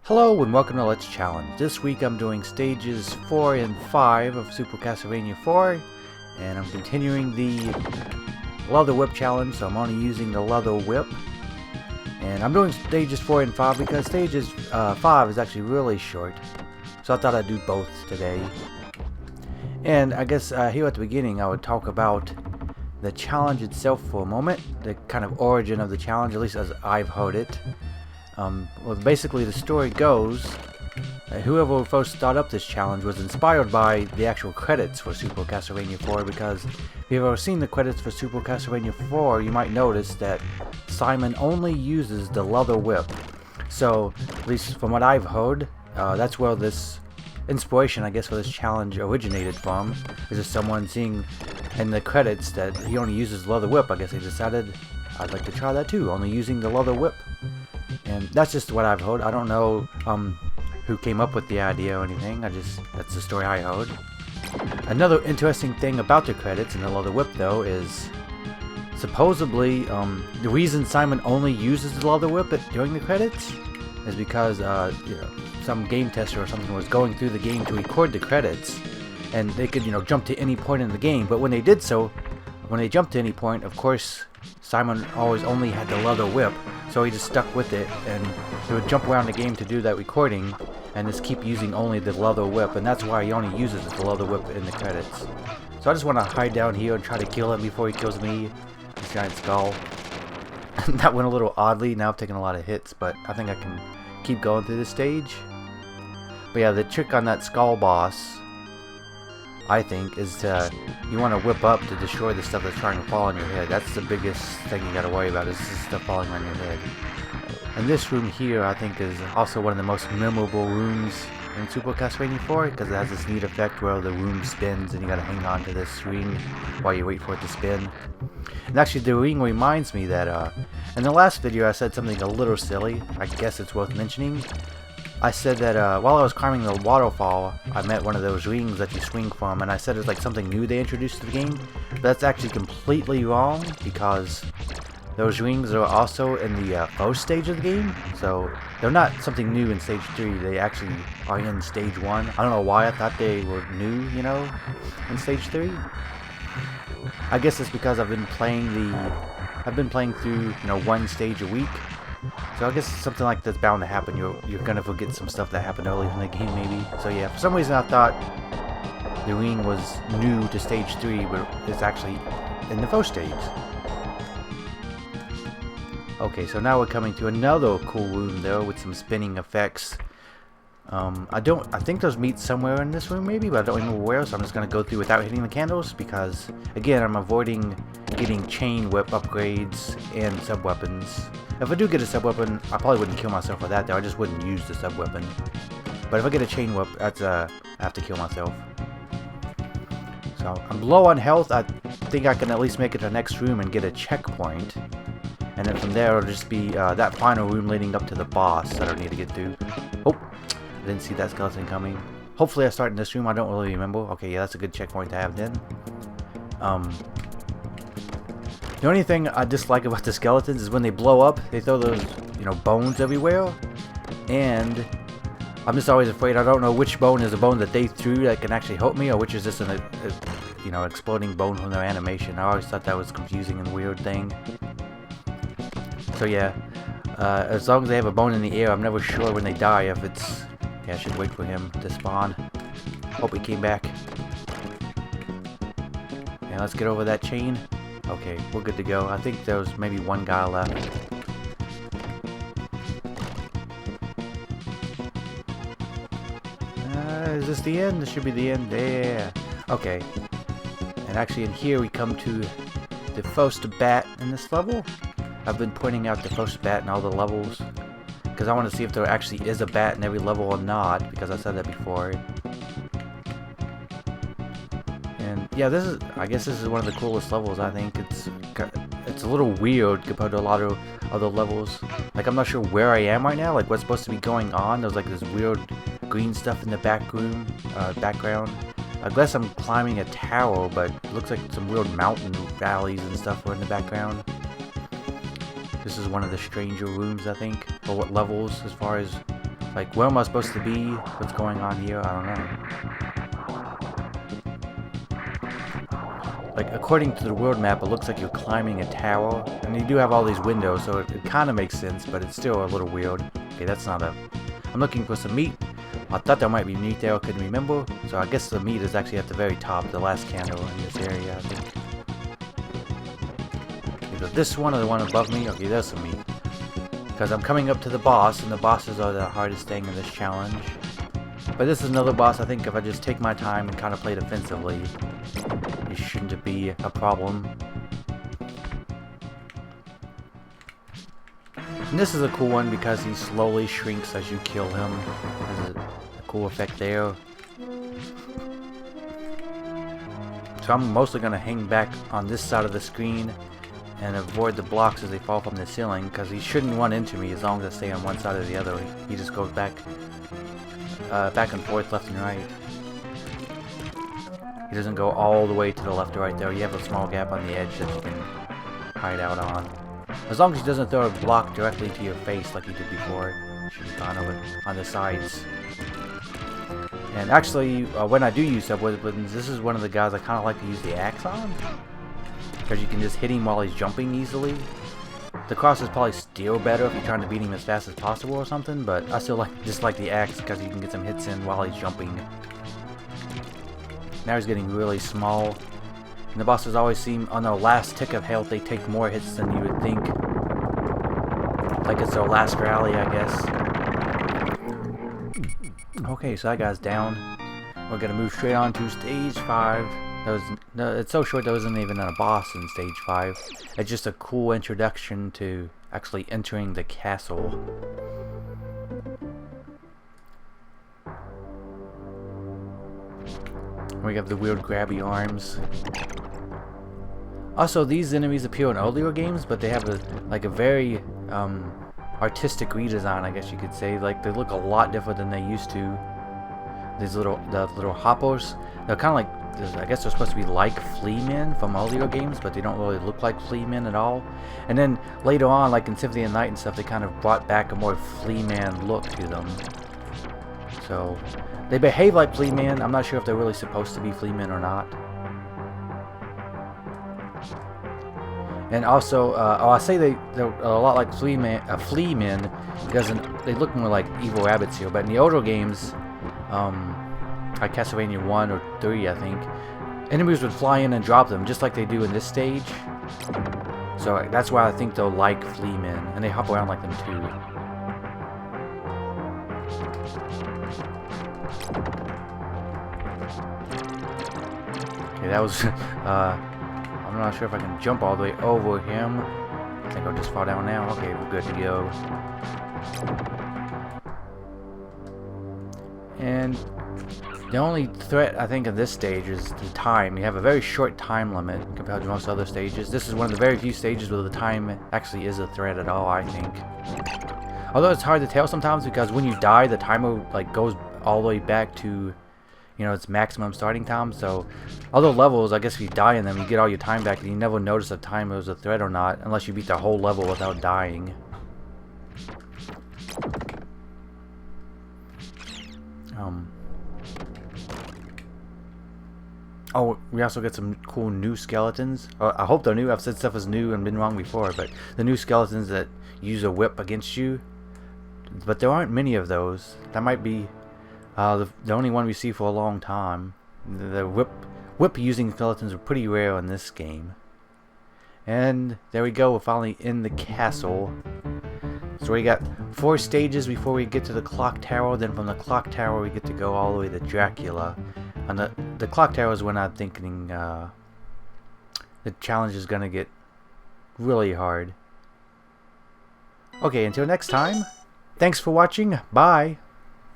Hello and welcome to Let's Challenge. This week I'm doing stages 4 and 5 of Super Castlevania 4, and I'm continuing the leather whip challenge, so I'm only using the leather whip. And I'm doing stages 4 and 5 because stages 5 is actually really short, so I thought I'd do both today. And I guess here at the beginning I would talk about the challenge itself for a moment, the kind of origin of the challenge, at least as I've heard it. Well, basically the story goes that whoever first started up this challenge was inspired by the actual credits for Super Castlevania 4, because if you've ever seen the credits for Super Castlevania 4, you might notice that Simon only uses the leather whip. So, at least from what I've heard, that's where this inspiration, I guess, for this challenge originated from, is just someone seeing in the credits that he only uses leather whip. I guess they decided, I'd like to try that too, only using the leather whip. And that's just what I've heard. I don't know who came up with the idea or anything. That's the story I heard. Another interesting thing about the credits and the leather whip, though, is supposedly the reason Simon only uses the leather whip during the credits is because some game tester or something was going through the game to record the credits, and they could jump to any point in the game. But when they did so, when they jumped to any point, of course, Simon always only had the leather whip, so he just stuck with it, and he would jump around the game to do that recording, and just keep using only the leather whip, and that's why he only uses the leather whip in the credits. So I just want to hide down here and try to kill him before he kills me, this giant skull. That went a little oddly. Now I've taken a lot of hits, but I think I can keep going through this stage. But yeah, the trick on that skull boss, I think, is you want to whip up to destroy the stuff that's trying to fall on your head. That's the biggest thing you got to worry about, is this stuff falling on your head. And this room here, I think, is also one of the most memorable rooms in Super Castlevania 4, because it has this neat effect where the room spins and you got to hang on to this ring while you wait for it to spin. And actually, the ring reminds me that in the last video I said something a little silly. I guess it's worth mentioning. I said that while I was climbing the waterfall, I met one of those rings that you swing from, and I said it was like something new they introduced to the game. But that's actually completely wrong, because those rings are also in the first stage of the game. So they're not something new in stage 3, they actually are in stage 1. I don't know why I thought they were new, in stage 3. I guess it's because I've been playing through, one stage a week. So I guess something like that's bound to happen. You're gonna forget some stuff that happened early in the game, maybe. So yeah, for some reason I thought the ring was new to stage 3, but it's actually in the first stage. Okay, so now we're coming to another cool room though, with some spinning effects. I think those meet somewhere in this room maybe, but I don't remember where, so I'm just gonna go through without hitting the candles, because again, I'm avoiding getting chain whip upgrades and sub weapons. If I do get a sub weapon, I probably wouldn't kill myself with that though. I just wouldn't use the sub weapon. But if I get a chain whip, that's I have to kill myself. So I'm low on health. I think I can at least make it to the next room and get a checkpoint. And then from there, it'll just be that final room leading up to the boss that I need to get through. Oh, I didn't see that skeleton coming. Hopefully I start in this room. I don't really remember. Okay, yeah, that's a good checkpoint to have then. The only thing I dislike about the skeletons is when they blow up, they throw those, bones everywhere. And I'm just always afraid. I don't know which bone is a bone that they threw that can actually help me, or which is just an exploding bone from their animation. I always thought that was confusing and weird thing. So yeah, as long as they have a bone in the air, I'm never sure when they die if it's... Yeah, I should wait for him to spawn. Hope he came back. Yeah, let's get over that chain. Okay, we're good to go. I think there's maybe one guy left. Is this the end? This should be the end. Yeah. Okay. And actually in here we come to the first bat in this level. I've been pointing out the first bat in all the levels, because I want to see if there actually is a bat in every level or not, because I said that before. And yeah, I guess this is one of the coolest levels. I think it's a little weird compared to a lot of other levels. Like, I'm not sure where I am right now, like what's supposed to be going on. There's like this weird green stuff in the background. I guess I'm climbing a tower, but it looks like some weird mountain valleys and stuff are in the background. This is one of the stranger rooms, I think, or what levels as far as Like, where am I supposed to be? What's going on here? I don't know. Like, according to the world map, it looks like you're climbing a tower. And you do have all these windows, so it kind of makes sense, but it's still a little weird. Okay, that's not a... I'm looking for some meat. I thought there might be meat there, I couldn't remember. So I guess the meat is actually at the very top, the last candle in this area, I think. Either this one or the one above me. Okay, there's some meat. Because I'm coming up to the boss, and the bosses are the hardest thing in this challenge. But this is another boss I think if I just take my time and kind of play defensively, it shouldn't be a problem. And this is a cool one because he slowly shrinks as you kill him. There's a cool effect there. So I'm mostly going to hang back on this side of the screen and avoid the blocks as they fall from the ceiling, because he shouldn't run into me as long as I stay on one side or the other. He just goes back and forth, left and right. He doesn't go all the way to the left or right there. You have a small gap on the edge that you can hide out on. As long as he doesn't throw a block directly to your face like he did before, you should be fine on the sides. And actually, when I do use sub-weapons, this is one of the guys I kind of like to use the axe on, because you can just hit him while he's jumping easily. The cross is probably still better if you're trying to beat him as fast as possible or something, but I still just like the axe because you can get some hits in while he's jumping. Now he's getting really small. And the bosses always seem, on their last tick of health, they take more hits than you would think. Like it's their last rally, I guess. Okay, so that guy's down. We're gonna move straight on to stage 5. It's so short there wasn't even a boss in stage 5. It's just a cool introduction to actually entering the castle. We have the weird grabby arms. Also, these enemies appear in earlier games, but they have a very artistic redesign, I guess you could say. Like, they look a lot different than they used to. These little hoppers, they're kind of like, I guess they're supposed to be like flea men from earlier games, but they don't really look like flea men at all. And then later on, like in Symphony of the Night and stuff, they kind of brought back a more flea man look to them. So they behave like flea men. I'm not sure if they're really supposed to be flea men or not. And also, I say they're a lot like flea men because they look more like evil rabbits here. But in the older games, like Castlevania 1 or 3, I think, enemies would fly in and drop them, just like they do in this stage. So that's why I think they're like flea men, and they hop around like them too. Okay, that was, I'm not sure if I can jump all the way over him. I think I'll just fall down now. Okay, we're good to go. And the only threat, I think, of this stage is the time. You have a very short time limit compared to most other stages. This is one of the very few stages where the time actually is a threat at all, I think. Although it's hard to tell sometimes, because when you die, the timer like goes all the way back to, you know, its maximum starting time. So other levels, I guess if you die in them, you get all your time back, and you never notice if time was a threat or not, unless you beat the whole level without dying. Oh, we also get some cool new skeletons. I hope they're new. I've said stuff is new and been wrong before, but the new skeletons that use a whip against you. But there aren't many of those. That might be the only one we see for a long time. The whip using skeletons are pretty rare in this game. And there we go. We're finally in the castle. So we got 4 stages before we get to the clock tower. Then from the clock tower we get to go all the way to Dracula. And the clock tower is when I'm thinking the challenge is gonna get really hard. Okay, until next time, thanks for watching. Bye.